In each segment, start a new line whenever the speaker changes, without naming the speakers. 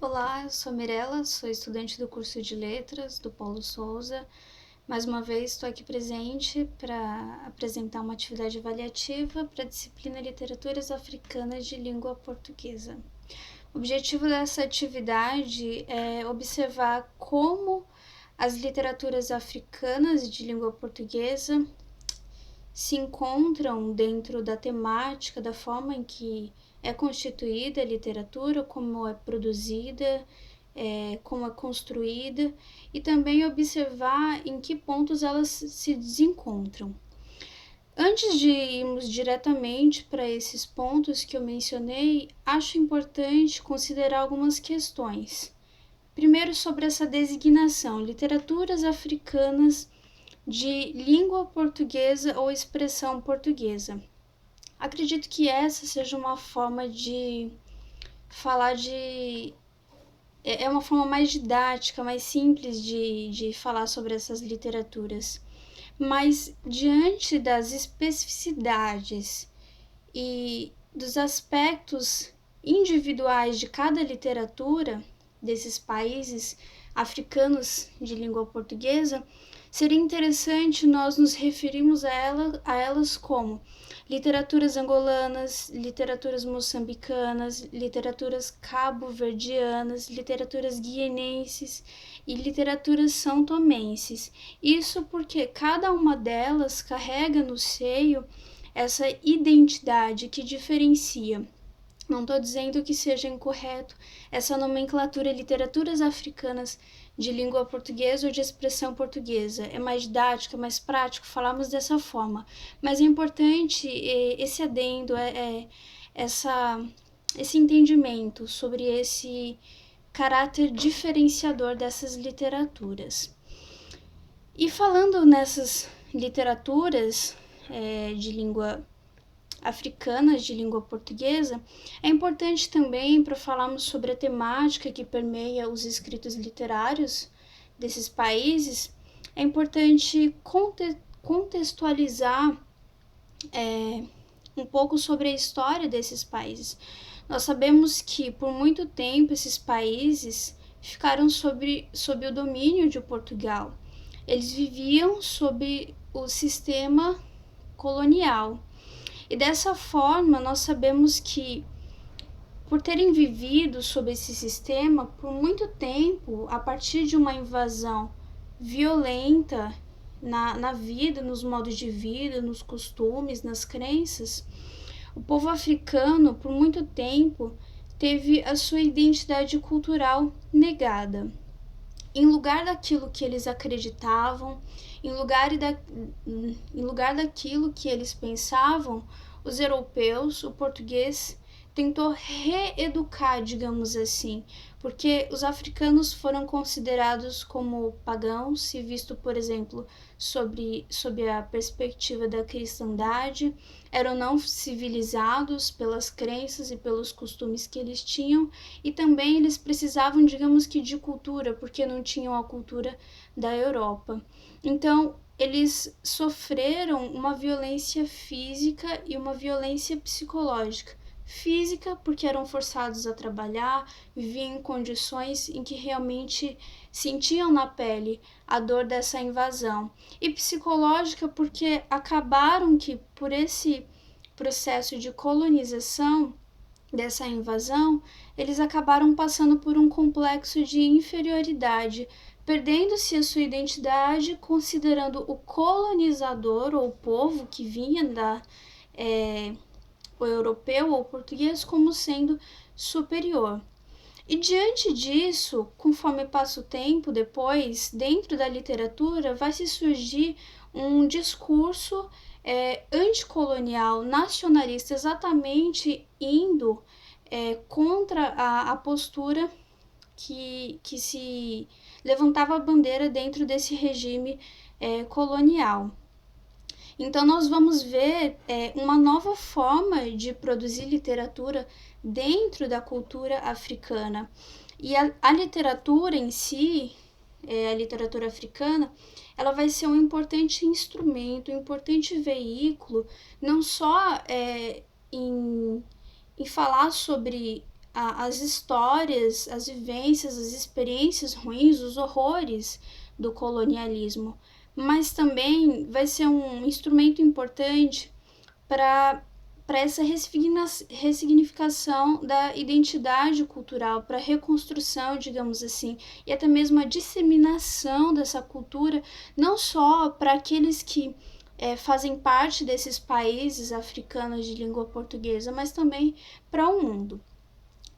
Olá, eu sou Mirella, sou estudante do curso de Letras do Paulo Souza. Mais uma vez estou aqui presente para apresentar uma atividade avaliativa para a disciplina Literaturas Africanas de Língua Portuguesa. O objetivo dessa atividade é observar como as literaturas africanas de língua portuguesa se encontram dentro da temática, da forma em que é constituída a literatura, como é produzida, como é construída, e também observar em que pontos elas se desencontram. Antes de irmos diretamente para esses pontos que eu mencionei, acho importante considerar algumas questões. Primeiro, sobre essa designação, literaturas africanas de língua portuguesa ou expressão portuguesa. Acredito que essa seja uma forma de falar de... É uma forma mais didática, mais simples de falar sobre essas literaturas. Mas, diante das especificidades e dos aspectos individuais de cada literatura desses países africanos de língua portuguesa, seria interessante nós nos referirmos a elas como literaturas angolanas, literaturas moçambicanas, literaturas cabo-verdianas, literaturas guineenses e literaturas são-tomenses. Isso porque cada uma delas carrega no seio essa identidade que diferencia. Não estou dizendo que seja incorreto essa nomenclatura literaturas africanas de língua portuguesa ou de expressão portuguesa. É mais didático, é mais prático falarmos dessa forma. Mas é importante esse adendo, esse entendimento sobre esse caráter diferenciador dessas literaturas. E falando nessas literaturas de língua africanas de língua portuguesa, é importante também, para falarmos sobre a temática que permeia os escritos literários desses países, é importante contextualizar um pouco sobre a história desses países. Nós sabemos que por muito tempo esses países ficaram sob o domínio de Portugal. Eles viviam sob o sistema colonial. E dessa forma, nós sabemos que, por terem vivido sob esse sistema por muito tempo, a partir de uma invasão violenta na vida, nos modos de vida, nos costumes, nas crenças, o povo africano, por muito tempo, teve a sua identidade cultural negada. Em lugar daquilo que eles acreditavam, em lugar daquilo que eles pensavam, os europeus, o português, tentou reeducar, digamos assim, porque os africanos foram considerados como pagãos e visto, por exemplo, sob a perspectiva da cristandade, eram não civilizados pelas crenças e pelos costumes que eles tinham, e também eles precisavam, digamos que, de cultura, porque não tinham a cultura da Europa. Então, eles sofreram uma violência física e uma violência psicológica. Física, porque eram forçados a trabalhar, viviam em condições em que realmente sentiam na pele a dor dessa invasão. E psicológica, porque acabaram que, por esse processo de colonização, dessa invasão, eles acabaram passando por um complexo de inferioridade, perdendo-se a sua identidade, considerando o colonizador ou o povo que vinha o europeu ou o português como sendo superior. E diante disso, conforme passa o tempo depois, dentro da literatura vai se surgir um discurso anticolonial, nacionalista, exatamente indo contra a postura que se levantava a bandeira dentro desse regime colonial. Então, nós vamos ver uma nova forma de produzir literatura dentro da cultura africana. E a literatura em si, a literatura africana, ela vai ser um importante instrumento, um importante veículo, não só em falar sobre as histórias, as vivências, as experiências ruins, os horrores do colonialismo, mas também vai ser um instrumento importante para essa ressignificação da identidade cultural, para a reconstrução, digamos assim, e até mesmo a disseminação dessa cultura, não só para aqueles que fazem parte desses países africanos de língua portuguesa, mas também para o mundo.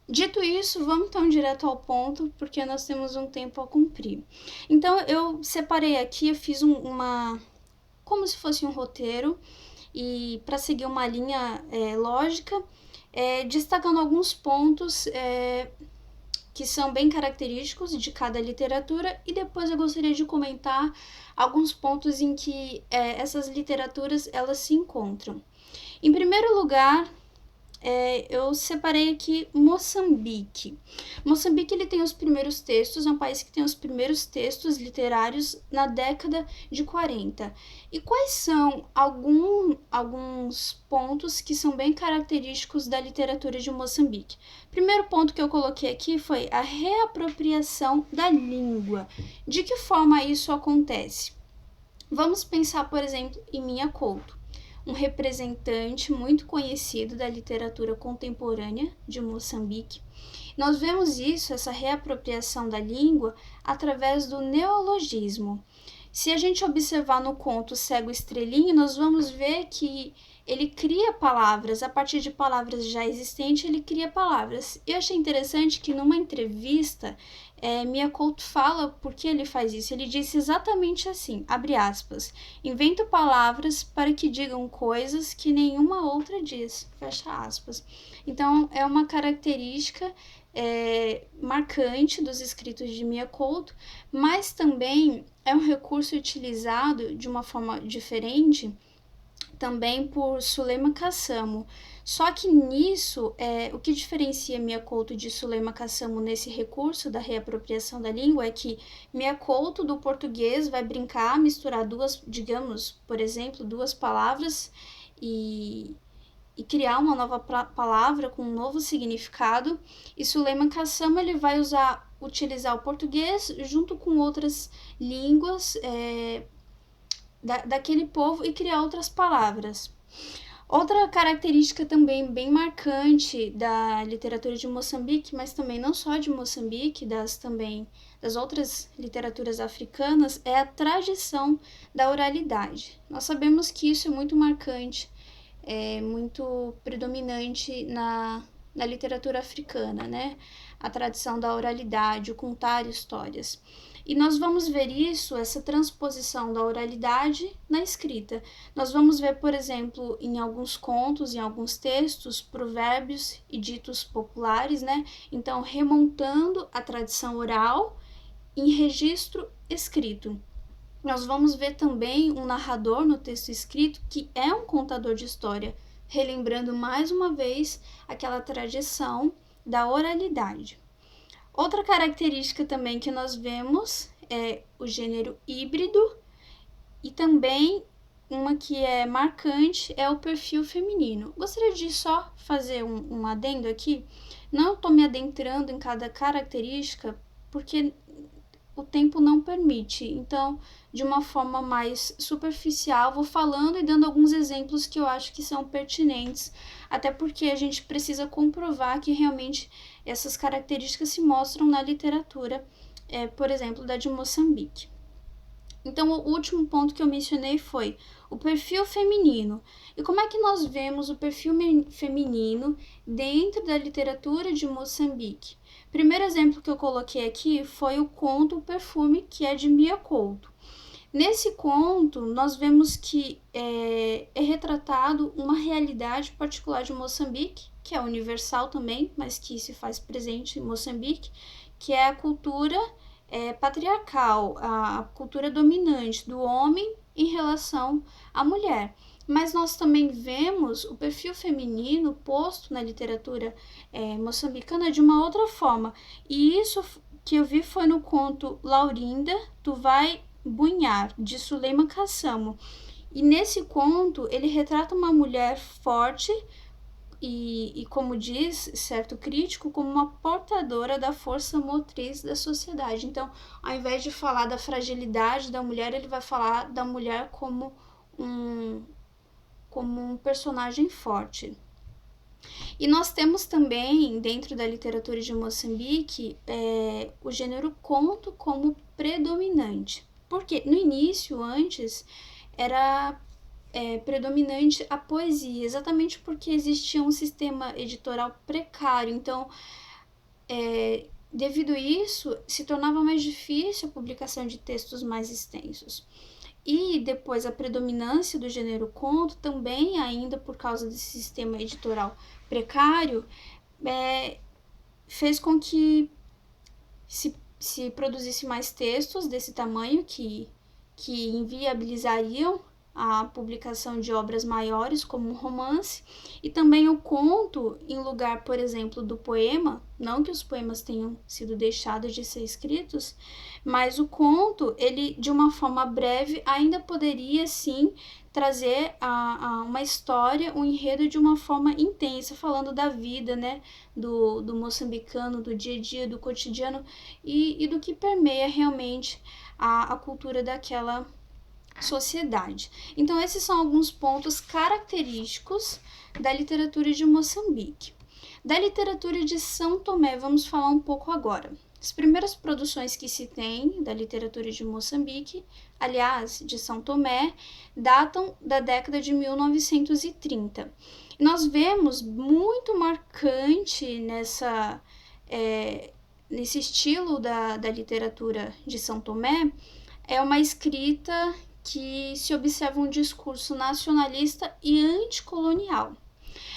Dito isso, vamos então direto ao ponto, porque nós temos um tempo a cumprir. Então, eu separei aqui, eu fiz como se fosse um roteiro, e para seguir uma linha lógica, destacando alguns pontos que são bem característicos de cada literatura, e depois eu gostaria de comentar alguns pontos em que essas literaturas elas se encontram. Em primeiro lugar, eu separei aqui Moçambique. Moçambique ele tem os primeiros textos, é um país que tem os primeiros textos literários na década de 40. E quais são alguns pontos que são bem característicos da literatura de Moçambique? Primeiro ponto que eu coloquei aqui foi a reapropriação da língua. De que forma isso acontece? Vamos pensar, por exemplo, em Minha Couto, um representante muito conhecido da literatura contemporânea de Moçambique. Nós vemos isso, essa reapropriação da língua, através do neologismo. Se a gente observar no conto Cego Estrelinha, nós vamos ver que ele cria palavras, a partir de palavras já existentes, ele cria palavras. Eu achei interessante que numa entrevista, Minha Couto fala por que ele faz isso. Ele disse exatamente assim, abre aspas, invento palavras para que digam coisas que nenhuma outra diz, fecha aspas. Então, é uma característica marcante dos escritos de Minha Couto, mas também é um recurso utilizado de uma forma diferente também por Suleiman Cassamo. Só que nisso, o que diferencia Minha Couto de Suleiman Cassamo nesse recurso da reapropriação da língua é que Minha Couto do português vai brincar, misturar digamos, por exemplo, duas palavras e criar uma nova palavra com um novo significado, e Suleiman Cassamo ele vai utilizar o português junto com outras línguas daquele povo e criar outras palavras. Outra característica também bem marcante da literatura de Moçambique, mas também não só de Moçambique, das outras literaturas africanas, é a tradição da oralidade. Nós sabemos que isso é muito marcante, muito predominante na literatura africana, né? A tradição da oralidade, o contar histórias. E nós vamos ver isso, essa transposição da oralidade na escrita. Nós vamos ver, por exemplo, em alguns contos, em alguns textos, provérbios e ditos populares, né? Então, remontando a tradição oral em registro escrito. Nós vamos ver também um narrador no texto escrito que é um contador de história, relembrando mais uma vez aquela tradição da oralidade. Outra característica também que nós vemos é o gênero híbrido, e também uma que é marcante é o perfil feminino. Gostaria de só fazer um adendo aqui. Não estou me adentrando em cada característica, porque o tempo não permite. Então, de uma forma mais superficial, vou falando e dando alguns exemplos que eu acho que são pertinentes, até porque a gente precisa comprovar que realmente essas características se mostram na literatura, por exemplo, da de Moçambique. Então, o último ponto que eu mencionei foi o perfil feminino. E como é que nós vemos o perfil feminino dentro da literatura de Moçambique? Primeiro exemplo que eu coloquei aqui foi o conto O Perfume, que é de Minha Couto. Nesse conto, nós vemos que é retratado uma realidade particular de Moçambique, que é universal também, mas que se faz presente em Moçambique, que é a cultura patriarcal, a cultura dominante do homem em relação à mulher. Mas nós também vemos o perfil feminino posto na literatura moçambicana de uma outra forma. E isso que eu vi foi no conto Laurinda, Tu Vai Bunhar, de Suleiman Cassamo. E nesse conto, ele retrata uma mulher forte e como diz certo crítico, como uma portadora da força motriz da sociedade. Então, ao invés de falar da fragilidade da mulher, ele vai falar da mulher como um personagem forte. E nós temos também, dentro da literatura de Moçambique, o gênero conto como predominante. Porque no início, antes, era predominante a poesia, exatamente porque existia um sistema editorial precário. Então, devido a isso, se tornava mais difícil a publicação de textos mais extensos. E depois a predominância do gênero conto, também ainda por causa desse sistema editorial precário, fez com que se produzisse mais textos desse tamanho que inviabilizariam a publicação de obras maiores, como o romance, e também o conto, em lugar, por exemplo, do poema, não que os poemas tenham sido deixados de ser escritos, mas o conto, ele, de uma forma breve, ainda poderia, sim, trazer uma história, um enredo de uma forma intensa, falando da vida, né, do moçambicano, do dia a dia, do cotidiano e do que permeia realmente a cultura daquela sociedade. Então, esses são alguns pontos característicos da literatura de Moçambique. Da literatura de São Tomé, vamos falar um pouco agora. As primeiras produções que se tem da literatura de Moçambique, aliás, de São Tomé, datam da década de 1930. Nós vemos muito marcante nesse estilo da literatura de São Tomé, uma escrita que se observa um discurso nacionalista e anticolonial.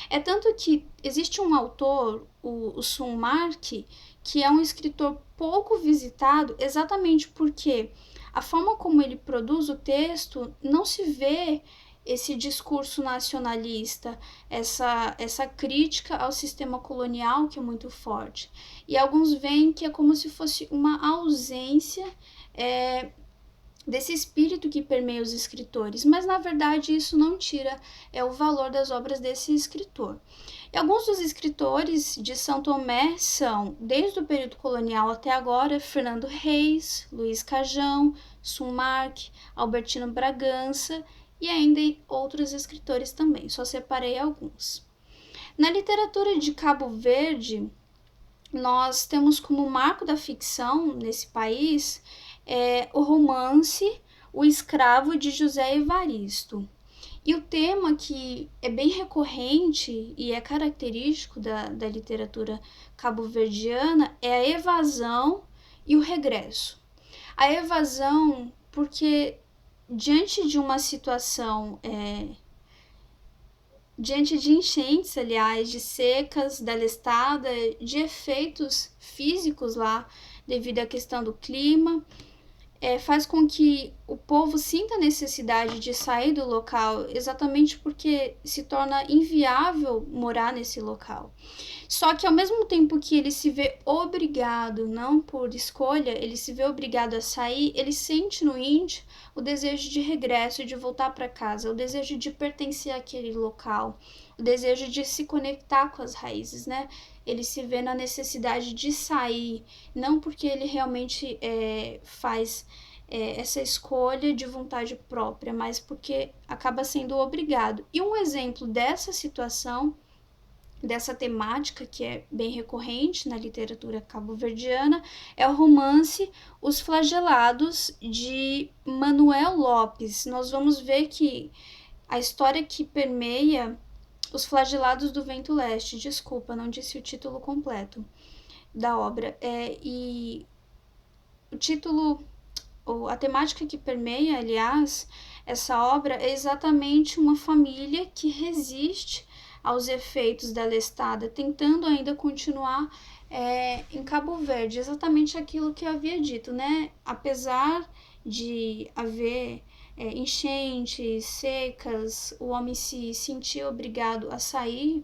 É tanto que existe um autor, o Sun Mark, que é um escritor pouco visitado exatamente porque a forma como ele produz o texto não se vê esse discurso nacionalista, essa crítica ao sistema colonial que é muito forte. E alguns veem que é como se fosse uma ausência desse espírito que permeia os escritores, mas na verdade isso não tira o valor das obras desse escritor. E alguns dos escritores de São Tomé são, desde o período colonial até agora, Fernando Reis, Luiz Cajão, Sumarque, Albertino Bragança e ainda outros escritores também, só separei alguns. Na literatura de Cabo Verde, nós temos como marco da ficção nesse país o romance O Escravo, de José Evaristo. E o tema que é bem recorrente e é característico da literatura cabo-verdiana é a evasão e o regresso. A evasão porque diante de uma situação, diante de enchentes, aliás, de secas, da lestada, de efeitos físicos lá devido à questão do clima, faz com que o povo sinta a necessidade de sair do local, exatamente porque se torna inviável morar nesse local. Só que ao mesmo tempo que ele se vê obrigado, não por escolha, ele se vê obrigado a sair, ele sente no índio o desejo de regresso, de voltar para casa, o desejo de pertencer àquele local, o desejo de se conectar com as raízes, né? Ele se vê na necessidade de sair, não porque ele realmente faz essa escolha de vontade própria, mas porque acaba sendo obrigado. E um exemplo dessa situação, dessa temática que é bem recorrente na literatura cabo-verdiana, é o romance Os Flagelados, de Manuel Lopes. Nós vamos ver que a história que permeia Os Flagelados do Vento Leste, desculpa, não disse o título completo da obra, e o título, ou a temática que permeia, aliás, essa obra é exatamente uma família que resiste aos efeitos da lestada, tentando ainda continuar em Cabo Verde, exatamente aquilo que eu havia dito, né? Apesar de haver enchentes, secas, o homem se sentia obrigado a sair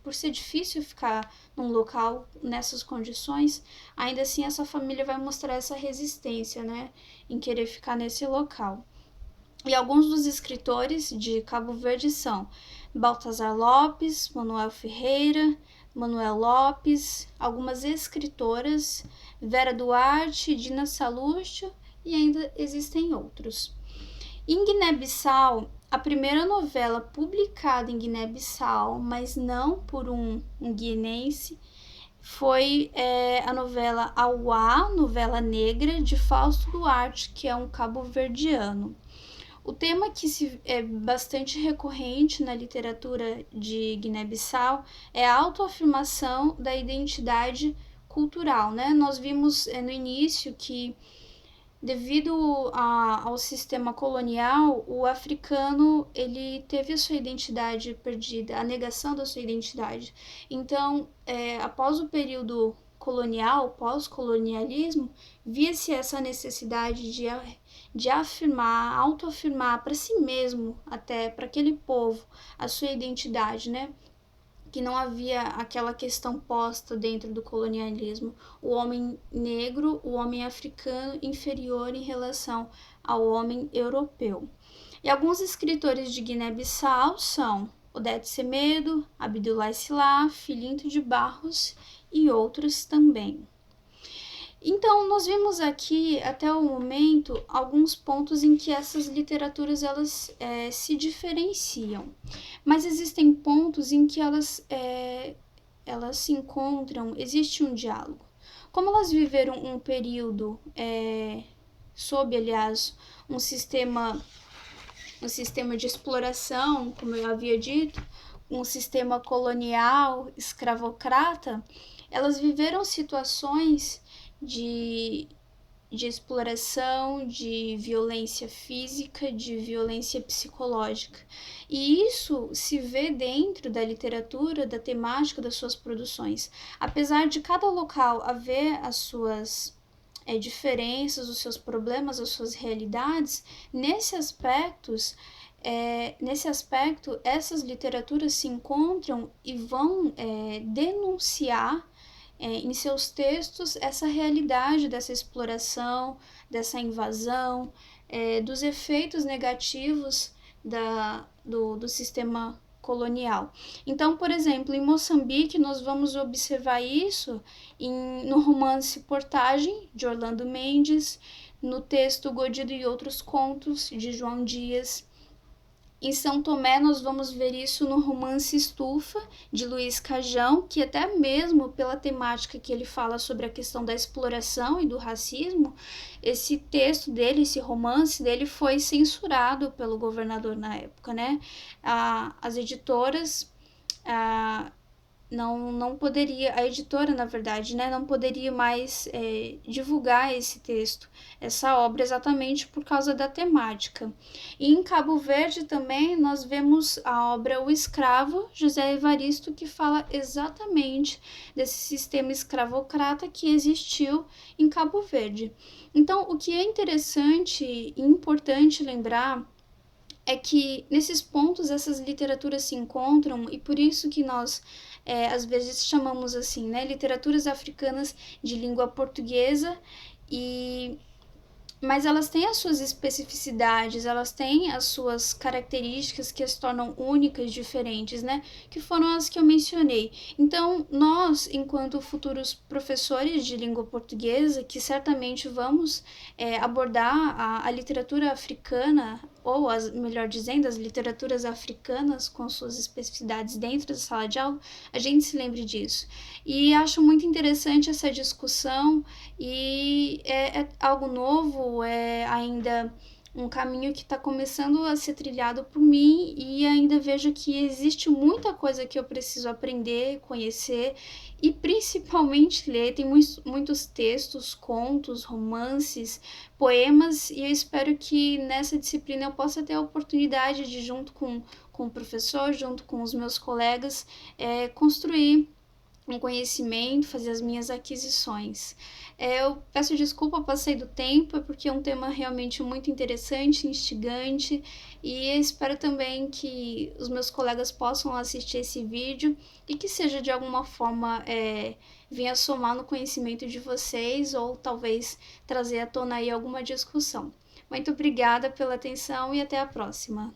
por ser difícil ficar num local nessas condições, ainda assim essa família vai mostrar essa resistência, né, em querer ficar nesse local. E alguns dos escritores de Cabo Verde são Baltazar Lopes, Manuel Ferreira, Manuel Lopes, algumas escritoras, Vera Duarte, Dina Salustio e ainda existem outros. Em Guiné-Bissau, a primeira novela publicada em Guiné-Bissau, mas não por um guinense, foi a novela Auá, novela negra, de Fausto Duarte, que é um cabo-verdiano. O tema que é bastante recorrente na literatura de Guiné-Bissau é a autoafirmação da identidade cultural, né? Nós vimos no início que, devido ao sistema colonial, o africano ele teve a sua identidade perdida, a negação da sua identidade. Então, após o período colonial, pós-colonialismo, via-se essa necessidade de afirmar, autoafirmar para si mesmo, até para aquele povo, a sua identidade, né? Que não havia aquela questão posta dentro do colonialismo, o homem negro, o homem africano inferior em relação ao homem europeu. E alguns escritores de Guiné-Bissau são Odete Semedo, Abdoulaye Sylla, Filinto de Barros e outros também. Então, nós vimos aqui, até o momento, alguns pontos em que essas literaturas elas se diferenciam, mas existem pontos em que elas se encontram, existe um diálogo. Como elas viveram um período sob, aliás, um sistema de exploração, como eu havia dito, um sistema colonial, escravocrata, elas viveram situações de exploração, de violência física, de violência psicológica. E isso se vê dentro da literatura, da temática das suas produções. Apesar de cada local haver as suas diferenças, os seus problemas, as suas realidades, nesse aspecto, essas literaturas se encontram e vão denunciar em seus textos essa realidade dessa exploração, dessa invasão, dos efeitos negativos do sistema colonial. Então, por exemplo, em Moçambique, nós vamos observar isso no romance Portagem, de Orlando Mendes, no texto Godido e Outros Contos, de João Dias. Em São Tomé, nós vamos ver isso no romance Estufa, de Luiz Cajão, que até mesmo pela temática que ele fala sobre a questão da exploração e do racismo, esse texto dele, esse romance dele foi censurado pelo governador na época, né? As editoras não poderia, a editora, na verdade, né, não poderia mais divulgar esse texto, essa obra, exatamente por causa da temática. E em Cabo Verde também nós vemos a obra O Escravo, José Evaristo, que fala exatamente desse sistema escravocrata que existiu em Cabo Verde. Então, o que é interessante e importante lembrar é que nesses pontos essas literaturas se encontram, e por isso que nós às vezes chamamos assim, né, literaturas africanas de língua portuguesa, mas elas têm as suas especificidades, elas têm as suas características que as tornam únicas, diferentes, né? Que foram as que eu mencionei. Então, nós, enquanto futuros professores de língua portuguesa, que certamente vamos abordar a literatura africana, ou, melhor dizendo, as literaturas africanas com suas especificidades dentro da sala de aula, a gente se lembre disso. E acho muito interessante essa discussão, e é algo novo, é ainda um caminho que está começando a ser trilhado por mim, e ainda vejo que existe muita coisa que eu preciso aprender, conhecer e principalmente ler. Tem muitos textos, contos, romances, poemas, e eu espero que nessa disciplina eu possa ter a oportunidade de, junto com o professor, junto com os meus colegas, construir um conhecimento, fazer as minhas aquisições. Eu peço desculpa, passei do tempo, porque é um tema realmente muito interessante, instigante, e espero também que os meus colegas possam assistir esse vídeo e que seja de alguma forma venha somar no conhecimento de vocês, ou talvez trazer à tona aí alguma discussão. Muito obrigada pela atenção e até a próxima.